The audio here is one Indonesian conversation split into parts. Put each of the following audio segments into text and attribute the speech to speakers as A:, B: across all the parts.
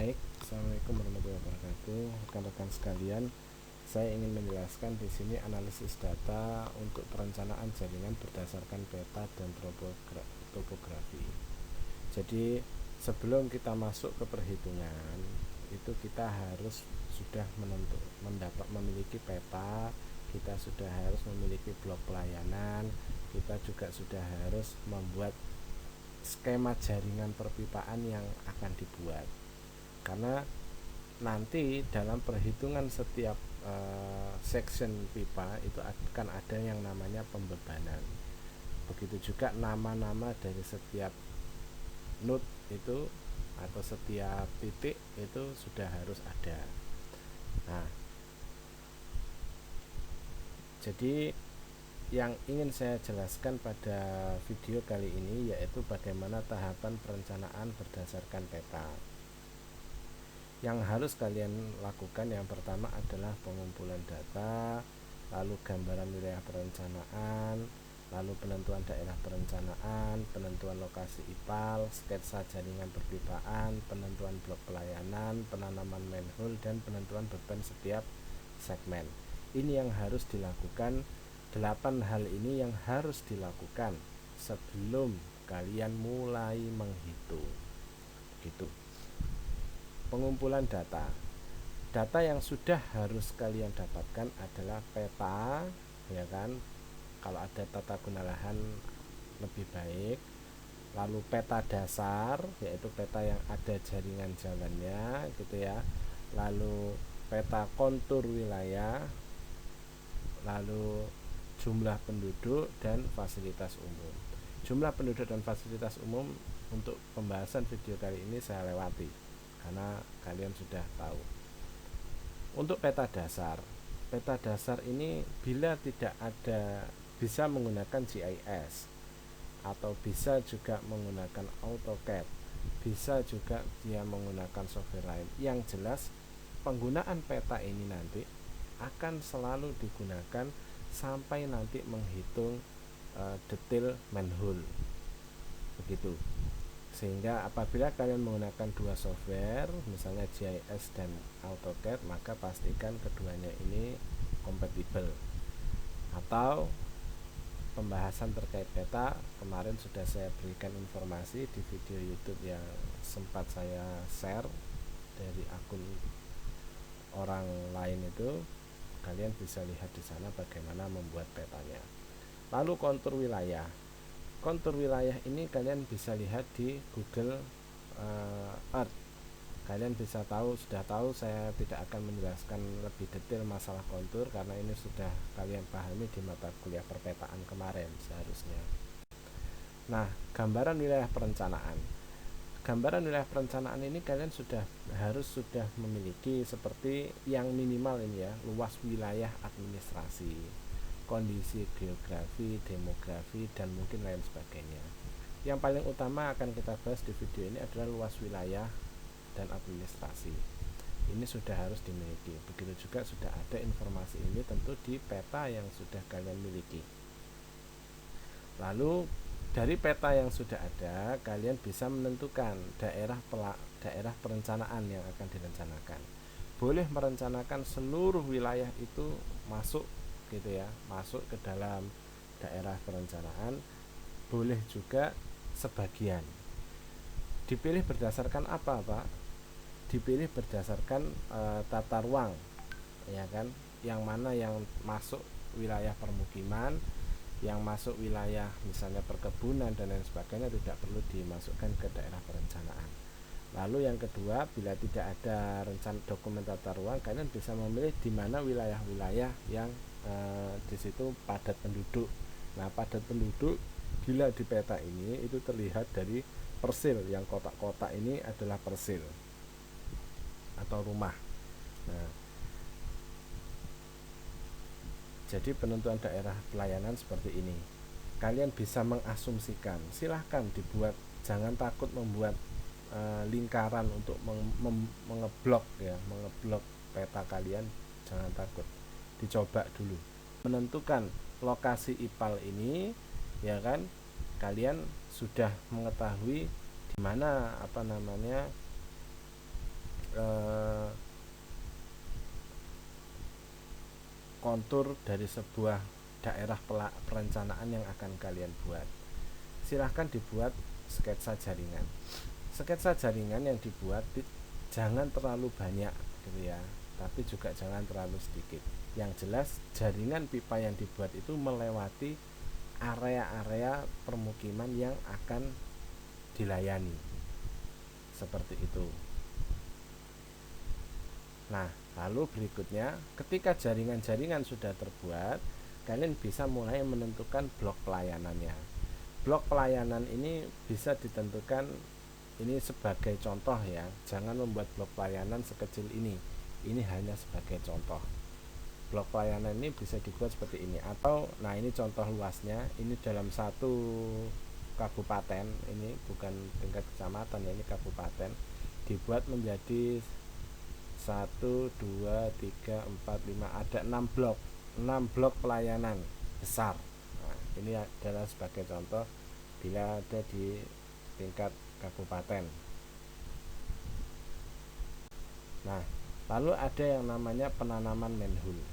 A: Baik, Assalamualaikum warahmatullahi wabarakatuh. Rekan-rekan sekalian, saya ingin menjelaskan di sini analisis data untuk perencanaan jaringan berdasarkan peta dan topografi. Jadi, sebelum kita masuk ke perhitungan, itu kita harus sudah memiliki peta, kita sudah harus memiliki blok pelayanan, kita juga sudah harus membuat skema jaringan perpipaan yang akan dibuat. Karena nanti dalam perhitungan setiap section pipa itu akan ada yang namanya pembebanan. Begitu juga nama-nama dari setiap node itu atau setiap titik itu sudah harus ada. Nah, jadi yang ingin saya jelaskan pada video kali ini yaitu bagaimana tahapan perencanaan berdasarkan peta. Yang harus kalian lakukan yang pertama adalah pengumpulan data, lalu gambaran wilayah perencanaan, lalu penentuan daerah perencanaan, penentuan lokasi IPAL, sketsa jaringan perpipaan, penentuan blok pelayanan, penanaman manhole, dan penentuan beban setiap segmen. Ini yang harus dilakukan, 8 hal ini yang harus dilakukan sebelum kalian mulai menghitung. Gitu. Pengumpulan data. Data yang sudah harus kalian dapatkan adalah peta, ya kan? Kalau ada tata guna lahan lebih baik. Lalu peta dasar, yaitu peta yang ada jaringan jalannya, gitu ya. Lalu peta kontur wilayah, lalu jumlah penduduk dan fasilitas umum. Jumlah penduduk dan fasilitas umum untuk pembahasan video kali ini saya lewati karena kalian sudah tahu. Untuk peta dasar ini bila tidak ada, bisa menggunakan GIS atau bisa juga menggunakan AutoCAD, bisa juga dia menggunakan software lain. Yang jelas penggunaan peta ini nanti akan selalu digunakan sampai nanti menghitung detail manhole, begitu. Sehingga apabila kalian menggunakan dua software, misalnya GIS dan AutoCAD, maka pastikan keduanya ini kompatibel. Atau pembahasan terkait peta kemarin sudah saya berikan informasi di video YouTube yang sempat saya share dari akun orang lain itu. Kalian bisa lihat di sana bagaimana membuat petanya. Lalu kontur wilayah. Kontur wilayah ini kalian bisa lihat di Google Earth. Kalian bisa sudah tahu saya tidak akan menjelaskan lebih detail masalah kontur karena ini sudah kalian pahami di mata kuliah perpetaan kemarin seharusnya. Nah, gambaran wilayah perencanaan. Gambaran wilayah perencanaan ini kalian harus sudah memiliki seperti yang minimal ini ya, luas wilayah administrasi, kondisi geografi, demografi, dan mungkin lain sebagainya. Yang paling utama akan kita bahas di video ini adalah luas wilayah dan administrasi. Ini sudah harus dimiliki. Begitu juga sudah ada informasi ini tentu di peta yang sudah kalian miliki. Lalu dari peta yang sudah ada, kalian bisa menentukan daerah perencanaan yang akan direncanakan. Boleh merencanakan seluruh wilayah itu masuk gitu ya, masuk ke dalam daerah perencanaan, boleh juga sebagian. Dipilih berdasarkan apa, Pak? Dipilih berdasarkan tata ruang, ya kan? Yang mana yang masuk wilayah permukiman, yang masuk wilayah misalnya perkebunan dan lain sebagainya tidak perlu dimasukkan ke daerah perencanaan. Lalu yang kedua, bila tidak ada dokumen tata ruang, kalian bisa memilih di mana wilayah-wilayah yang di situ padat penduduk. Nah, padat penduduk bila di peta ini itu terlihat dari persil, yang kotak-kotak ini adalah persil atau rumah. Nah, jadi penentuan daerah pelayanan seperti ini. Kalian bisa mengasumsikan, silahkan dibuat, jangan takut membuat lingkaran untuk mengeblok ya, mengeblok peta kalian, jangan takut. Dicoba dulu menentukan lokasi IPAL ini, ya kan? Kalian sudah mengetahui di mana kontur dari sebuah daerah perencanaan yang akan kalian buat. Silahkan dibuat sketsa jaringan. Sketsa jaringan yang dibuat jangan terlalu banyak gitu ya, tapi juga jangan terlalu sedikit. Yang jelas jaringan pipa yang dibuat itu melewati area-area permukiman yang akan dilayani, seperti itu. Nah, lalu berikutnya, ketika jaringan-jaringan sudah terbuat, kalian bisa mulai menentukan blok pelayanannya. Blok pelayanan ini bisa ditentukan, ini sebagai contoh ya, jangan membuat blok pelayanan sekecil ini. Ini hanya sebagai contoh. Blok pelayanan ini bisa dibuat seperti ini, atau nah ini contoh luasnya, ini dalam satu kabupaten, ini bukan tingkat kecamatan ya, ini kabupaten, dibuat menjadi 1, 2, 3, 4, 5, ada 6 blok pelayanan besar. Nah, ini adalah sebagai contoh bila ada di tingkat kabupaten. Nah, lalu ada yang namanya penanaman manhole.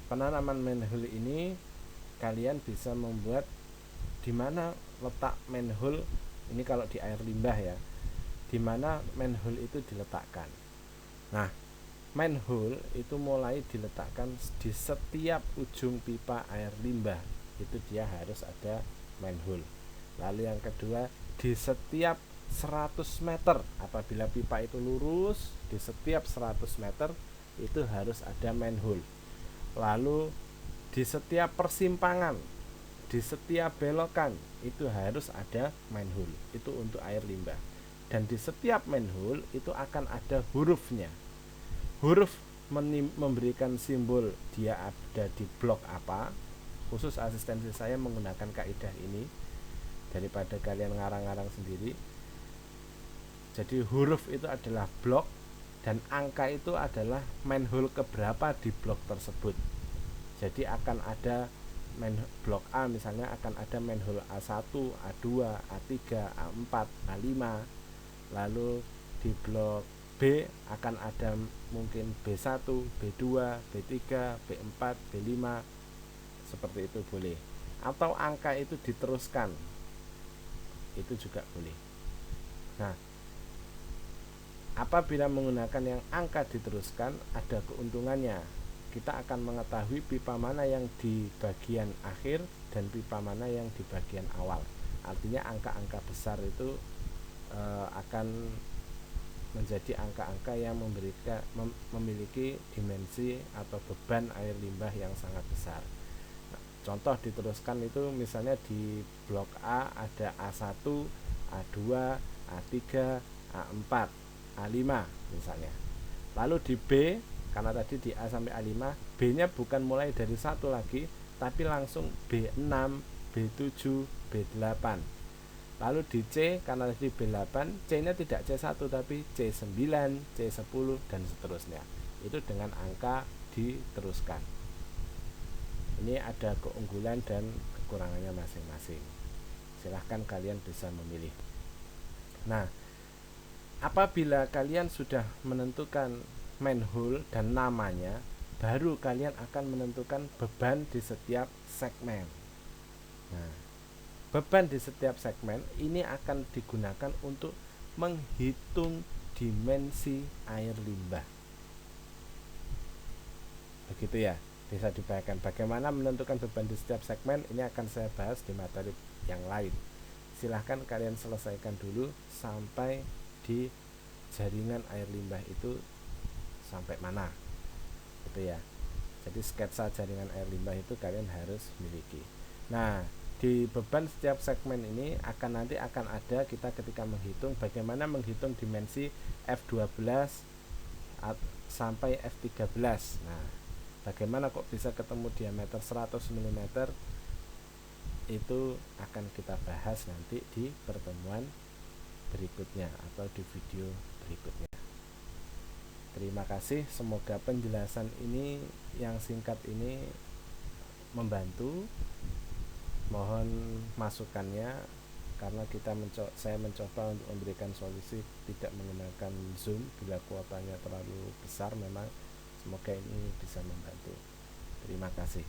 A: Penanaman manhole ini kalian bisa membuat di mana letak manhole ini kalau di air limbah ya, di mana manhole itu diletakkan. Nah, manhole itu mulai diletakkan di setiap ujung pipa air limbah, itu dia harus ada manhole. Lalu yang kedua, di setiap 100 meter, apabila pipa itu lurus, di setiap 100 meter itu harus ada manhole. Lalu di setiap persimpangan, di setiap belokan itu harus ada manhole, itu untuk air limbah. Dan di setiap manhole itu akan ada hurufnya. Huruf memberikan simbol dia ada di blok apa. Khusus asistensi saya menggunakan kaidah ini daripada kalian ngarang-ngarang sendiri. Jadi huruf itu adalah blok dan angka itu adalah manhole keberapa di blok tersebut. Jadi akan ada blok A misalnya akan ada manhole A1, A2, A3, A4, A5. Lalu di blok B akan ada mungkin B1, B2, B3, B4, B5, seperti itu boleh. Atau angka itu diteruskan, itu juga boleh. Nah, apabila menggunakan yang angka diteruskan ada keuntungannya. Kita akan mengetahui pipa mana yang di bagian akhir dan pipa mana yang di bagian awal. Artinya angka-angka besar itu akan menjadi angka-angka yang memiliki dimensi atau beban air limbah yang sangat besar. Nah, contoh diteruskan itu misalnya di blok A ada A1, A2, A3, A4, A5 misalnya. Lalu di B, karena tadi di A sampai A5, B-nya bukan mulai dari 1 lagi, tapi langsung B6, B7, B8. Lalu di C, karena tadi B8, C-nya tidak C1 tapi C9, C10 dan seterusnya. Itu dengan angka diteruskan. Ini ada keunggulan dan kekurangannya masing-masing. Silahkan kalian bisa memilih. Nah, apabila kalian sudah menentukan manhole dan namanya, baru kalian akan menentukan beban di setiap segmen. Nah, beban di setiap segmen ini akan digunakan untuk menghitung dimensi air limbah. Begitu ya, bisa dibayangkan bagaimana menentukan beban di setiap segmen. Ini akan saya bahas di materi yang lain. Silahkan kalian selesaikan dulu sampai di jaringan air limbah itu sampai mana, gitu ya. Jadi sketsa jaringan air limbah itu kalian harus miliki. Nah, di beban setiap segmen ini nanti akan ada kita ketika menghitung bagaimana menghitung dimensi F12 sampai F13. Nah, bagaimana kok bisa ketemu diameter 100 mm, itu akan kita bahas nanti di pertemuan berikutnya atau di video berikutnya. Terima kasih, semoga penjelasan ini yang singkat ini membantu. Mohon masukannya karena saya mencoba untuk memberikan solusi tidak menggunakan Zoom bila kuotanya terlalu besar. Memang semoga ini bisa membantu. Terima kasih.